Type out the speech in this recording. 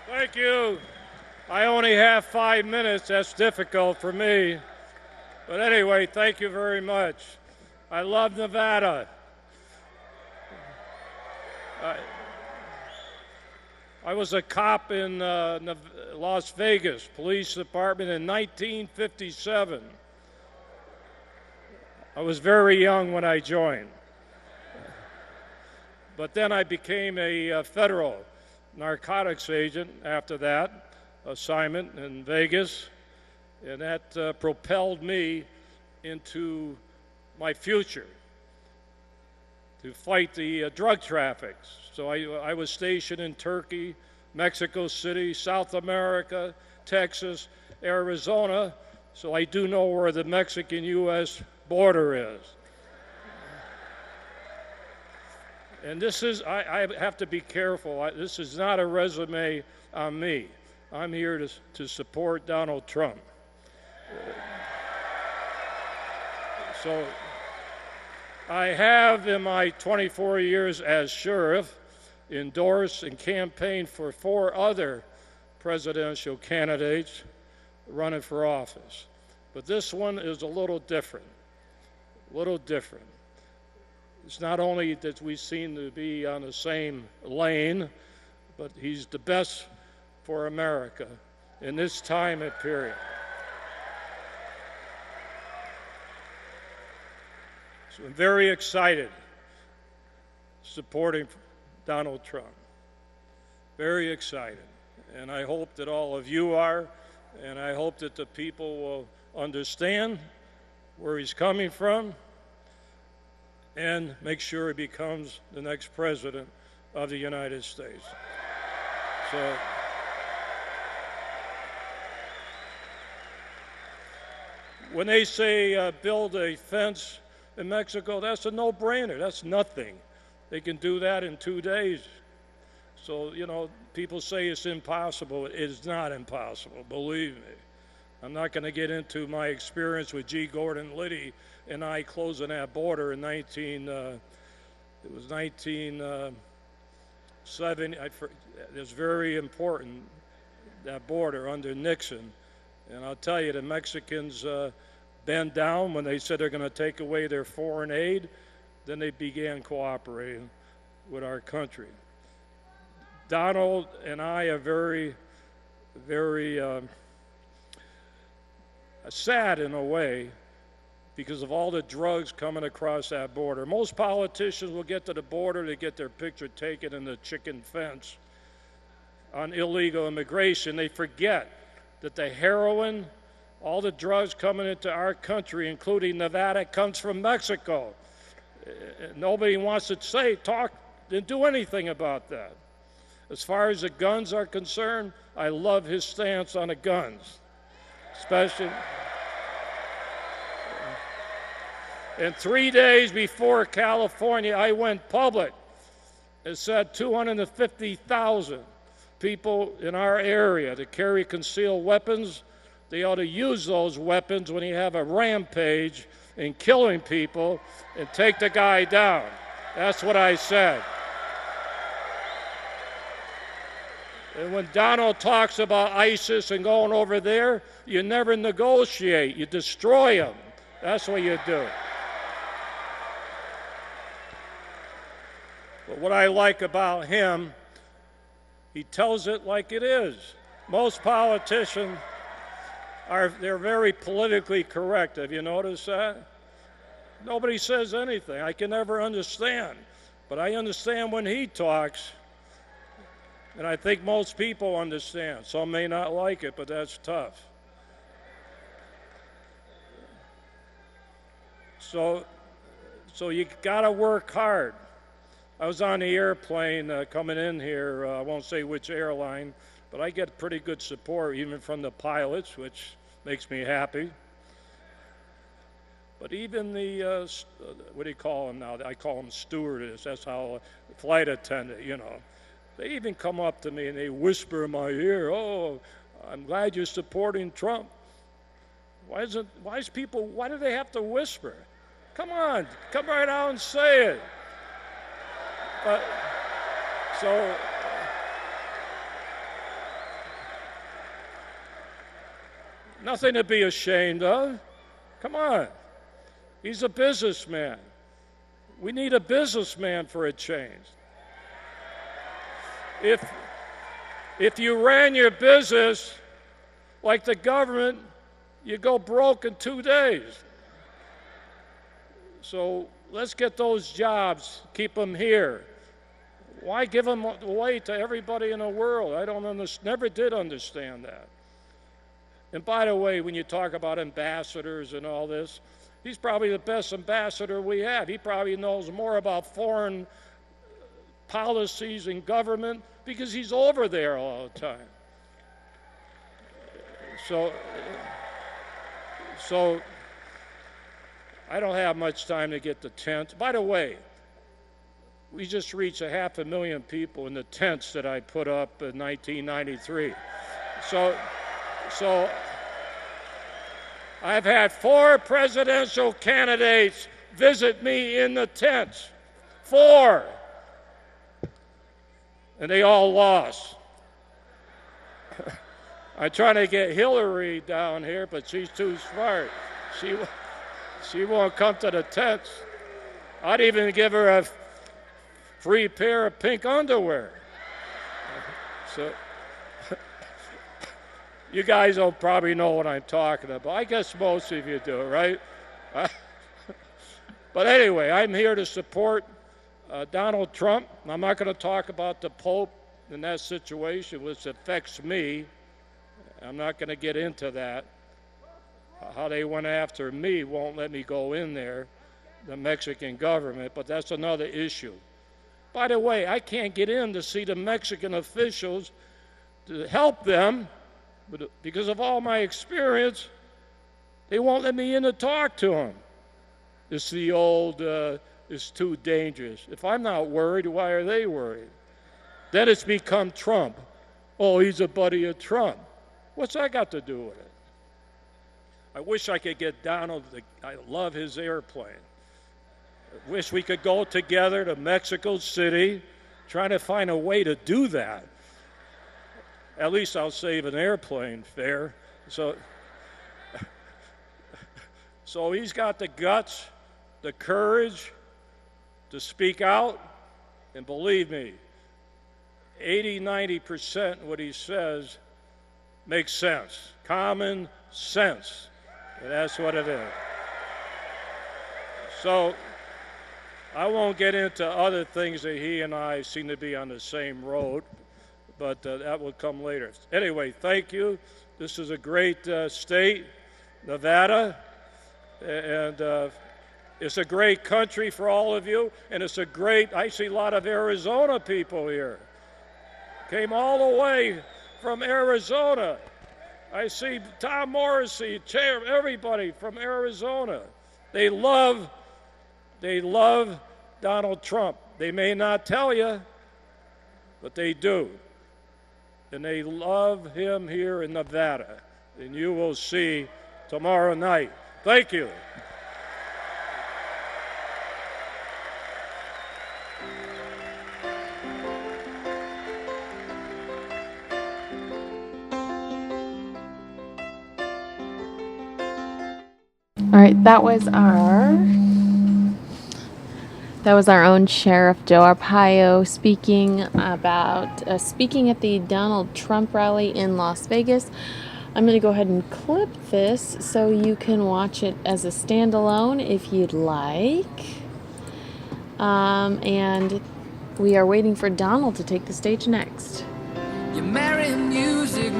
Thank you. I only have 5 minutes. That's difficult for me. But anyway, thank you very much. I love Nevada. I was a cop in Las Vegas Police Department in 1957. I was very young when I joined. But then I became a federal narcotics agent after that assignment in Vegas, and that propelled me into my future to fight the drug traffics. So I was stationed in Turkey, Mexico City, South America, Texas, Arizona, so I do know where the Mexican-U.S. border is. And this is, I have to be careful. This is not a resume on me. I'm here to support Donald Trump. So I have, in my 24 years as sheriff, endorsed and campaigned for 4 other presidential candidates running for office. But this one is a little different, It's not only that we seem to be on the same lane, but he's the best for America in this time and period. So I'm very excited supporting Donald Trump. Very excited. And I hope that all of you are, and I hope that the people will understand where he's coming from and make sure he becomes the next president of the United States. So, when they say build a fence in Mexico, that's a no-brainer. That's nothing. They can do that in 2 days. So, people say it's impossible. It is not impossible, believe me. I'm not going to get into my experience with G. Gordon Liddy and I closing that border in 1970. It's very important, that border under Nixon. And I'll tell you, the Mexicans bent down when they said they're going to take away their foreign aid. Then they began cooperating with our country. Donald and I are very, very sad in a way because of all the drugs coming across that border. Most politicians will get to the border to get their picture taken in the chicken fence on illegal immigration. They forget that the heroin, all the drugs coming into our country, including Nevada, comes from Mexico. Nobody wants to talk, and do anything about that. As far as the guns are concerned, I love his stance on the guns, especially. And 3 days before California, I went public and said 250,000 people in our area to carry concealed weapons. They ought to use those weapons when you have a rampage in killing people and take the guy down. That's what I said. And when Donald talks about ISIS and going over there, you never negotiate. You destroy them. That's what you do. But what I like about him, he tells it like it is. Most politicians they're very politically correct. Have you noticed that? Nobody says anything. I can never understand. But I understand when he talks, and I think most people understand. Some may not like it, but that's tough. So you got to work hard. I was on the airplane coming in here. I won't say which airline, but I get pretty good support even from the pilots, which makes me happy. But even the, what do you call them now? I call them stewardess. That's how flight attendant, They even come up to me and they whisper in my ear, "Oh, I'm glad you're supporting Trump." Why do they have to whisper? Come on, come right out and say it. Nothing to be ashamed of. Come on. He's a businessman. We need a businessman for a change. If you ran your business like the government, you go broke in 2 days. So let's get those jobs, keep them here. Why give them away to everybody in the world? I never did understand that. And by the way, when you talk about ambassadors and all this, he's probably the best ambassador we have. He probably knows more about foreign policies and government because he's over there all the time. So I don't have much time to get to tents. By the way, we just reached 500,000 people in the tents that I put up in 1993. So I've had 4 presidential candidates visit me in the tents. 4. And they all lost. I'm trying to get Hillary down here, but she's too smart. She won't come to the tents. I'd even give her a free pair of pink underwear. So you guys don't probably know what I'm talking about. I guess most of you do, right? But anyway, I'm here to support Donald Trump. I'm not going to talk about the Pope in that situation, which affects me. I'm not going to get into that. How they went after me won't let me go in there, the Mexican government, but that's another issue. By the way, I can't get in to see the Mexican officials to help them, but because of all my experience, they won't let me in to talk to them. It's the old, it's too dangerous. If I'm not worried, why are they worried? Then it's become Trump. Oh, he's a buddy of Trump. What's that got to do with it? I wish I could get Donald. I love his airplane. I wish we could go together to Mexico City, trying to find a way to do that. At least I'll save an airplane fare. So he's got the guts, the courage to speak out, and believe me, 80-90% what he says makes sense. Common sense. And that's what it is. So I won't get into other things that he and I seem to be on the same road, but that will come later. Anyway, thank you. This is a great state, Nevada, and it's a great country for all of you, and it's a great, I see a lot of Arizona people here. Came all the way from Arizona. I see Tom Morrissey, Chair, everybody from Arizona. They love Donald Trump. They may not tell you, but they do. And they love him here in Nevada. And you will see tomorrow night. Thank you. All right, that was our own Sheriff Joe Arpaio speaking at the Donald Trump rally in Las Vegas. I'm going to go ahead and clip this so you can watch it as a standalone if you'd like. And we are waiting for Donald to take the stage next. You marry music.